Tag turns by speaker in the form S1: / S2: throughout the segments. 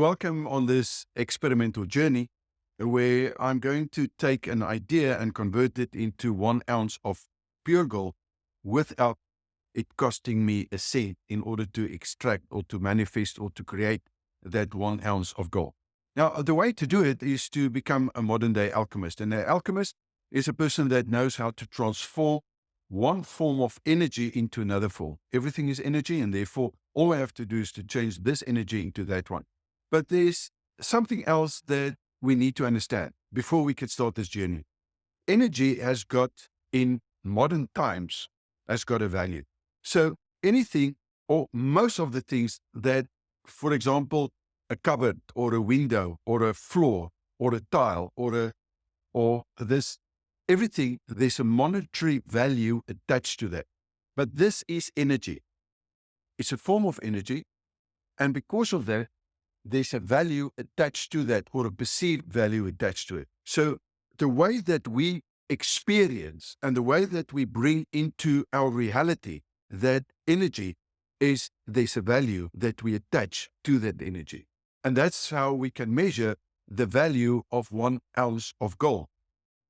S1: Welcome on this experimental journey where I'm going to take an idea and convert it into 1 ounce of pure gold without it costing me a cent in order to extract or to manifest or to create that 1 ounce of gold. Now, the way to do it is to become a modern day alchemist. And an alchemist is a person that knows how to transform one form of energy into another form. Everything is energy, and therefore all I have to do is to change this energy into that one. But there's something else that we need to understand before we can start this journey. Energy has got, in modern times, has got a value. So anything or most of the things that, for example, a cupboard or a window or a floor or a tile or this, everything, there's a monetary value attached to that. But this is energy. It's a form of energy. And because of that, there's a value attached to that, or a perceived value attached to it. So the way that we experience and the way that we bring into our reality that energy is, there's a value that we attach to that energy. And that's how we can measure the value of 1 ounce of gold.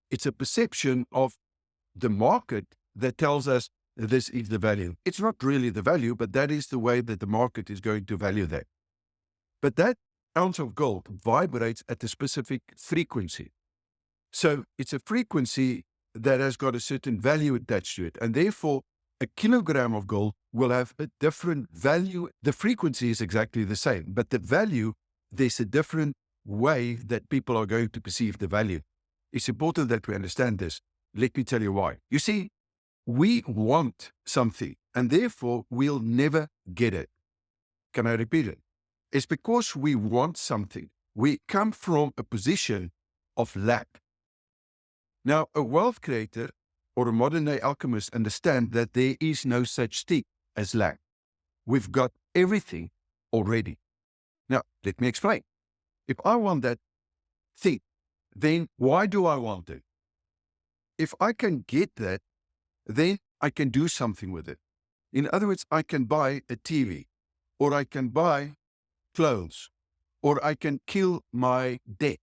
S1: It's a perception of the market that tells us this is the value. It's not really the value, but that is the way that the market is going to value that. But that ounce of gold vibrates at a specific frequency. So it's a frequency that has got a certain value attached to it. And therefore, a kilogram of gold will have a different value. The frequency is exactly the same, but the value, there's a different way that people are going to perceive the value. It's important that we understand this. Let me tell you why. You see, we want something, and therefore we'll never get it. Can I repeat it? It's because we want something. We come from a position of lack. Now, a wealth creator or a modern day alchemist understand that there is no such thing as lack. We've got everything already. Now, let me explain. If I want that thing, then why do I want it? If I can get that, then I can do something with it. In other words, I can buy a TV, or I can buy clothes, or I can kill my debt.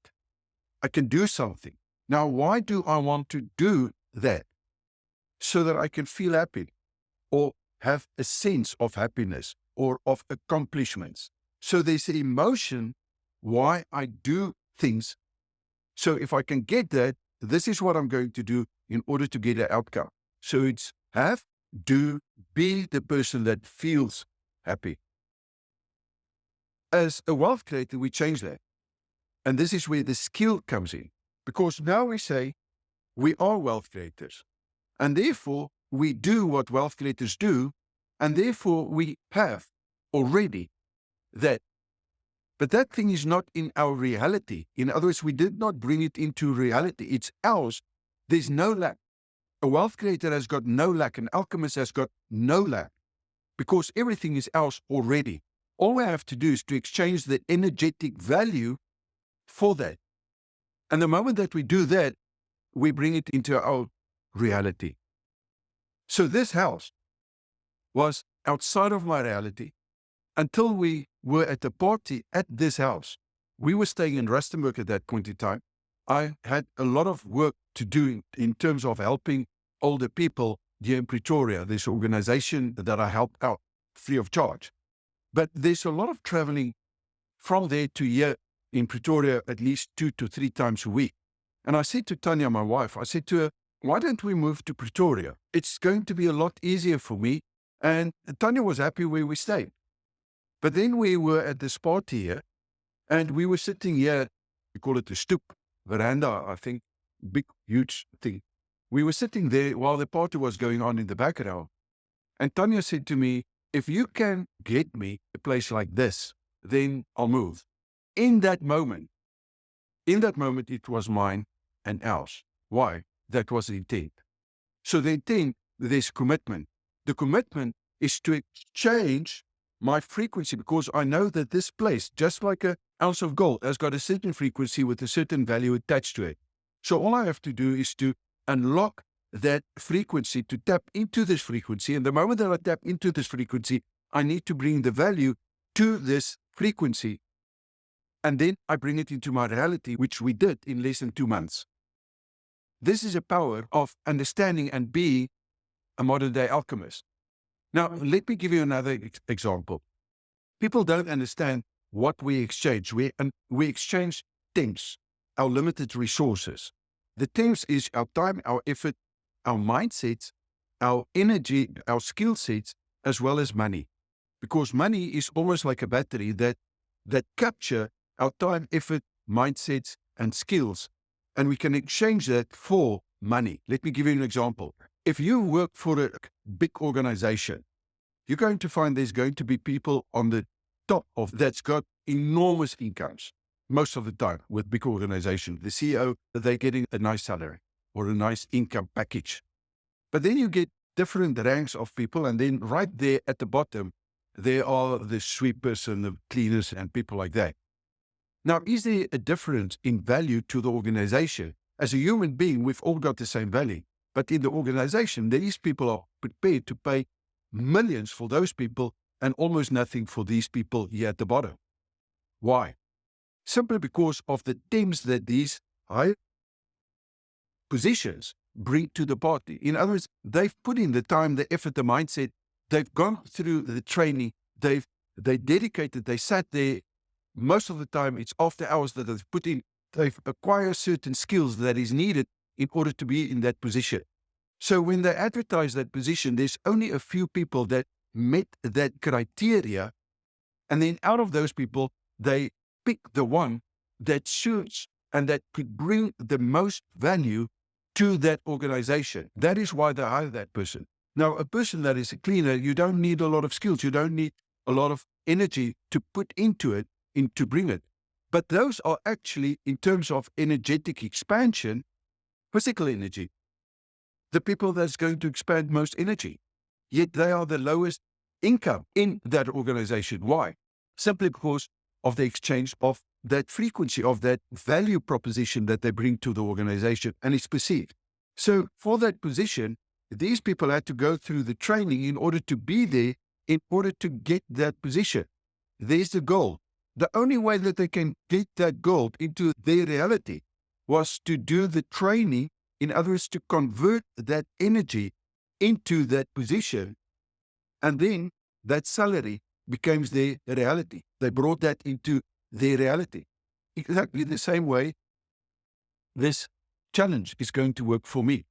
S1: I can do something. Now, why do I want to do that? So that I can feel happy or have a sense of happiness or of accomplishments. So there's an emotion why I do things. So if I can get that, this is what I'm going to do in order to get an outcome. So it's have, do, be the person that feels happy. As a wealth creator, we change that. And this is where the skill comes in. Because now we say we are wealth creators. And therefore, we do what wealth creators do. And therefore, we have already that. But that thing is not in our reality. In other words, we did not bring it into reality. It's ours. There's no lack. A wealth creator has got no lack. An alchemist has got no lack. Because everything is ours already. All we have to do is to exchange the energetic value for that. And the moment that we do that, we bring it into our reality. So this house was outside of my reality until we were at a party at this house. We were staying in Rustenburg at that point in time. I had a lot of work to do in terms of helping older people here in Pretoria, this organization that I helped out free of charge. But there's a lot of traveling from there to here in Pretoria at least 2 to 3 times a week. And I said to Tanya, my wife, I said to her, why don't we move to Pretoria? It's going to be a lot easier for me. And Tanya was happy where we stayed. But then we were at this party here, and we were sitting here, we call it a stoep, veranda, I think, big, huge thing. We were sitting there while the party was going on in the background. And Tanya said to me, if you can get me a place like this, then I'll move. In that moment, it was mine and ours. Why? That was the intent. So the intent, there's commitment. The commitment is to exchange my frequency, because I know that this place, just like an ounce of gold, has got a certain frequency with a certain value attached to it. So all I have to do is to unlock that frequency, to tap into this frequency. And the moment that I tap into this frequency, I need to bring the value to this frequency. and then I bring it into my reality, which we did in less than 2 months. This is a power of understanding and being a modern day alchemist. Now, let me give you another example. People don't understand what we exchange. We exchange things, our limited resources. The things is our time, our effort, our mindsets, our energy, our skill sets, as well as money. Because money is almost like a battery that capture our time, effort, mindsets, and skills. And we can exchange that for money. Let me give you an example. If you work for a big organization, you're going to find there's going to be people on the top of that's got enormous incomes most of the time with big organizations. The CEO, they're getting a nice salary or a nice income package. But then you get different ranks of people, and then right there at the bottom, there are the sweepers and the cleaners and people like that. Now, is there a difference in value to the organization? As a human being, we've all got the same value. But in the organization, these people are prepared to pay millions for those people and almost nothing for these people here at the bottom. Why? Simply because of the themes that these high positions bring to the party. In other words, they've put in the time, the effort, the mindset. They've gone through the training. They dedicated. They sat there. Most of the time, it's after hours that they've put in. They've acquired certain skills that is needed in order to be in that position. So when they advertise that position, there's only a few people that met that criteria. And then out of those people, they pick the one that suits and that could bring the most value to that organization. That is why they hire that person. Now, a person that is a cleaner, you don't need a lot of skills. You don't need a lot of energy to put into it, to bring it. But those are actually, in terms of energetic expansion, physical energy, the people that's going to expand most energy. Yet they are the lowest income in that organization. Why? Simply because of the exchange of that frequency, of that value proposition that they bring to the organization, and it's perceived. So for that position, these people had to go through the training in order to be there, in order to get that position. There's the goal. The only way that they can get that goal into their reality was to do the training. In other words, to convert that energy into that position, and then that salary becomes their reality. They brought that into their reality. Exactly the same way this challenge is going to work for me.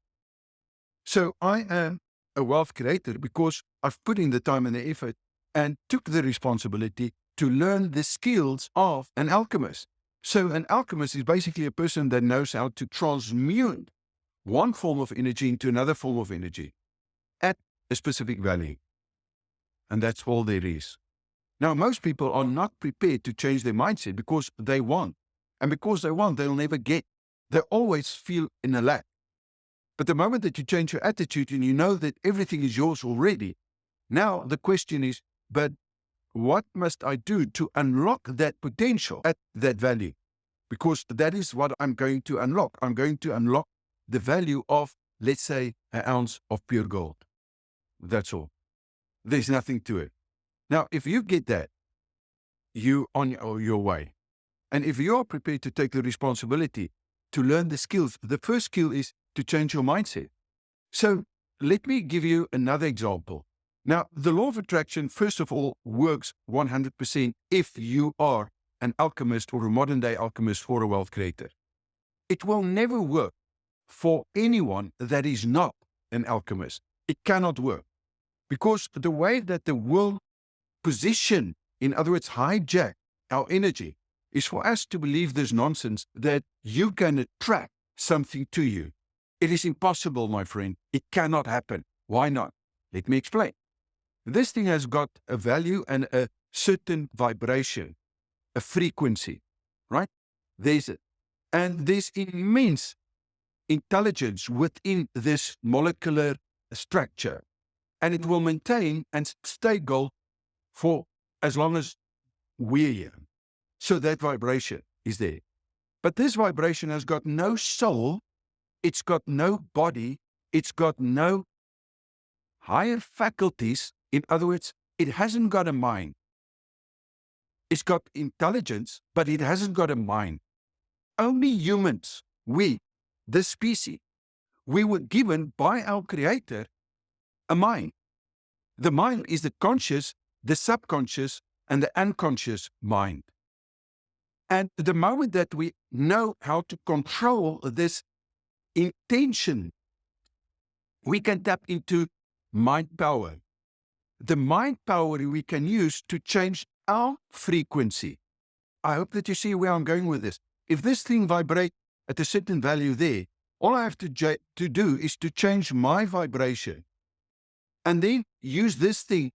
S1: So I am a wealth creator because I've put in the time and the effort and took the responsibility to learn the skills of an alchemist. So an alchemist is basically a person that knows how to transmute one form of energy into another form of energy at a specific value. And that's all there is. Now, most people are not prepared to change their mindset because they want. And because they want, they'll never get. They always feel in a lack. But the moment that you change your attitude and you know that everything is yours already, now the question is, but what must I do to unlock that potential at that value? Because that is what I'm going to unlock. I'm going to unlock the value of, let's say, an ounce of pure gold. That's all. There's nothing to it. Now, if you get that, you're on your way. And if you are prepared to take the responsibility to learn the skills, the first skill is to change your mindset. So let me give you another example. Now, the law of attraction, first of all, works 100% if you are an alchemist or a modern day alchemist or a wealth creator. It will never work for anyone that is not an alchemist. It cannot work because the way that the world position, in other words, hijack our energy, is for us to believe this nonsense that you can attract something to you. It is impossible, my friend. It cannot happen. Why not? Let me explain. This thing has got a value and a certain vibration, a frequency, right? There's it. And there's immense intelligence within this molecular structure. And it will maintain and stay gold for as long as we're here. So that vibration is there. But this vibration has got no soul. It's got no body. It's got no higher faculties. In other words, it hasn't got a mind. It's got intelligence, but it hasn't got a mind. Only humans, we, this species, we were given by our Creator a mind. The mind is the conscious, the subconscious, and the unconscious mind. And the moment that we know how to control this intention, we can tap into mind power. The mind power we can use to change our frequency. I hope that you see where I'm going with this. If this thing vibrates at a certain value there, all I have to do is to change my vibration and then use this thing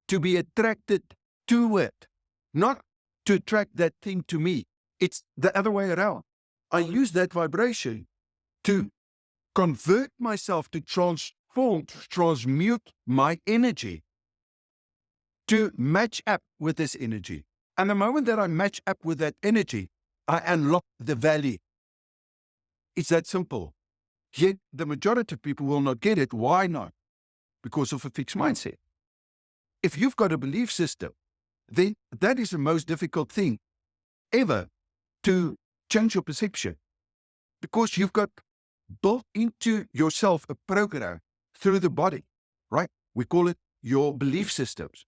S1: to be attracted to it, not to attract that thing to me. It's the other way around. I use that vibration to convert myself, to transform, to transmute my energy, to match up with this energy. And the moment that I match up with that energy, I unlock the value. It's that simple. Yet the majority of people will not get it. Why not? Because of a fixed mindset. If you've got a belief system, then that is the most difficult thing ever to change your perception. Because you've got built into yourself a program through the body, right? We call it your belief systems.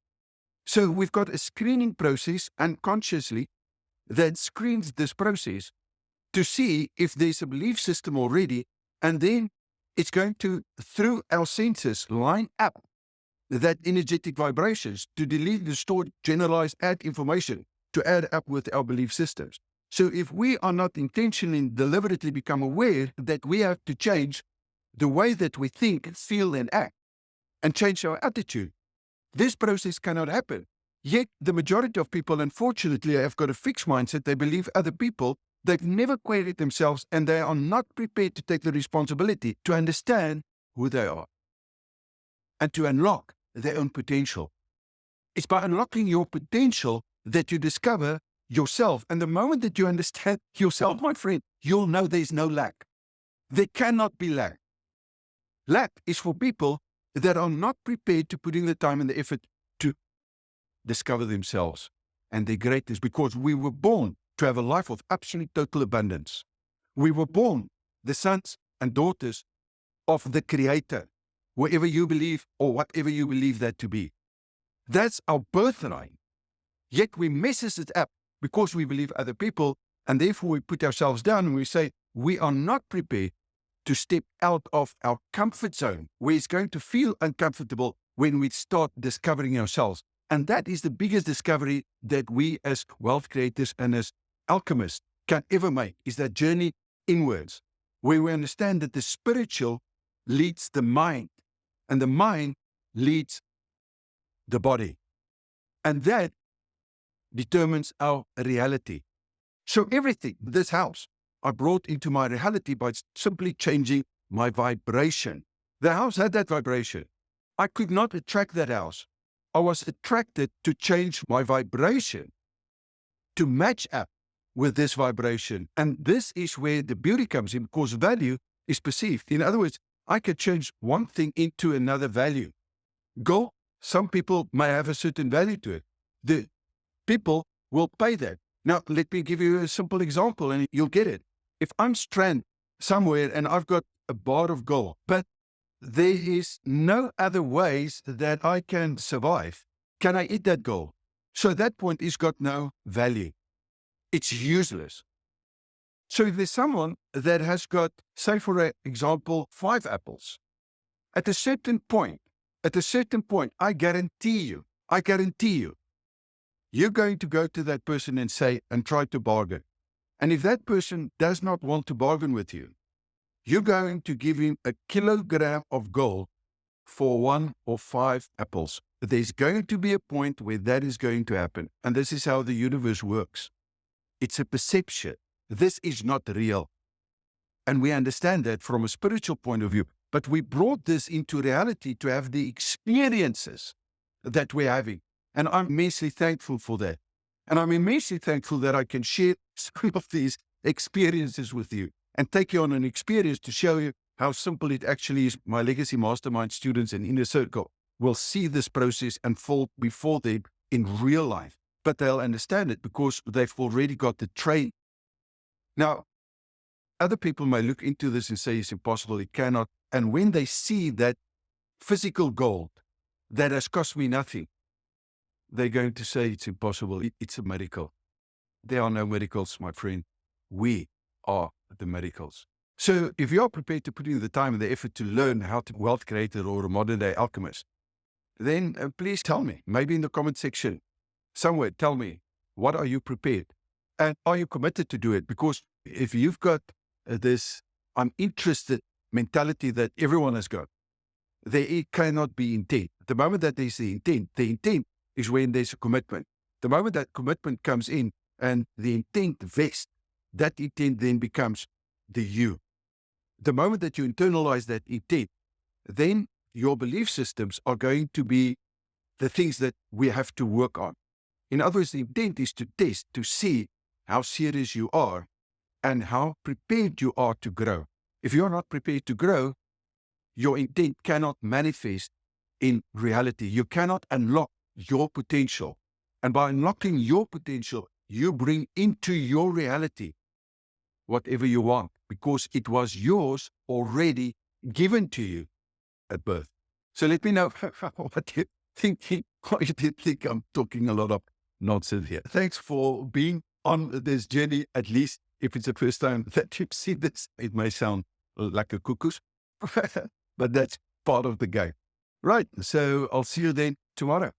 S1: So we've got a screening process unconsciously that screens this process to see if there's a belief system already, and then it's going to, through our senses, line up that energetic vibrations to delete, distort, generalize, add information to add up with our belief systems. So if we are not intentionally and deliberately become aware that we have to change the way that we think, feel, and act, and change our attitude, this process cannot happen. Yet the majority of people, unfortunately, have got a fixed mindset. They believe other people. They've never queried themselves, and they are not prepared to take the responsibility to understand who they are and to unlock their own potential. It's by unlocking your potential that you discover yourself. And the moment that you understand yourself, my friend, you'll know there's no lack. There cannot be lack. Lack is for people that are not prepared to put in the time and the effort to discover themselves and their greatness, because we were born to have a life of absolute total abundance. We were born the sons and daughters of the Creator, wherever you believe or whatever you believe that to be. That's our birthright. Yet we messes it up because we believe other people, and therefore we put ourselves down and we say we are not prepared to step out of our comfort zone, where it's going to feel uncomfortable when we start discovering ourselves. And that is the biggest discovery that we as wealth creators and as alchemists can ever make, is that journey inwards, where we understand that the spiritual leads the mind and the mind leads the body. And that determines our reality. So everything, this house, I brought into my reality by simply changing my vibration. The house had that vibration. I could not attract that house. I was attracted to change my vibration to match up with this vibration. And this is where the beauty comes in, because value is perceived. In other words, I can change one thing into another value. Gold, some people may have a certain value to it. The people will pay that. Now, let me give you a simple example and you'll get it. If I'm stranded somewhere and I've got a bar of gold, but there is no other ways that I can survive, can I eat that gold? So at that point, it's got no value. It's useless. So if there's someone that has got, say for example, 5 apples, at a certain point, I guarantee you, you're going to go to that person and say, and try to bargain. And if that person does not want to bargain with you, you're going to give him a kilogram of gold for 1 or 5 apples. There's going to be a point where that is going to happen. And this is how the universe works. It's a perception. This is not real. And we understand that from a spiritual point of view. But we brought this into reality to have the experiences that we're having. And I'm immensely thankful for that. And I'm immensely thankful that I can share some of these experiences with you and take you on an experience to show you how simple it actually is. My Legacy Mastermind students and Inner Circle will see this process unfold before them in real life. but they'll understand it because they've already got the train. Now, other people may look into this and say it's impossible, it cannot. And when they see that physical gold that has cost me nothing, they're going to say it's impossible. It's a miracle. There are no miracles, my friend. We are the miracles. So if you're prepared to put in the time and the effort to learn how to be a wealth creator or a modern day alchemist, then please tell me, maybe in the comment section, somewhere, tell me, what are you prepared? And are you committed to do it? Because if you've got this I'm interested mentality that everyone has got, there cannot be intent. The moment that there's the intent is when there's a commitment. The moment that commitment comes in and the intent vests, that intent then becomes the you. The moment that you internalize that intent, then your belief systems are going to be the things that we have to work on. In other words, the intent is to test, to see how serious you are and how prepared you are to grow. If you're not prepared to grow, your intent cannot manifest in reality. You cannot unlock your potential. And by unlocking your potential, you bring into your reality whatever you want, because it was yours already given to you at birth. So let me know what you think. Or you think I'm talking a lot of nonsense here. Thanks for being on this journey, at least if it's the first time that you've seen this. It may sound like a cuckoo's, but that's part of the game. Right, so I'll see you then tomorrow.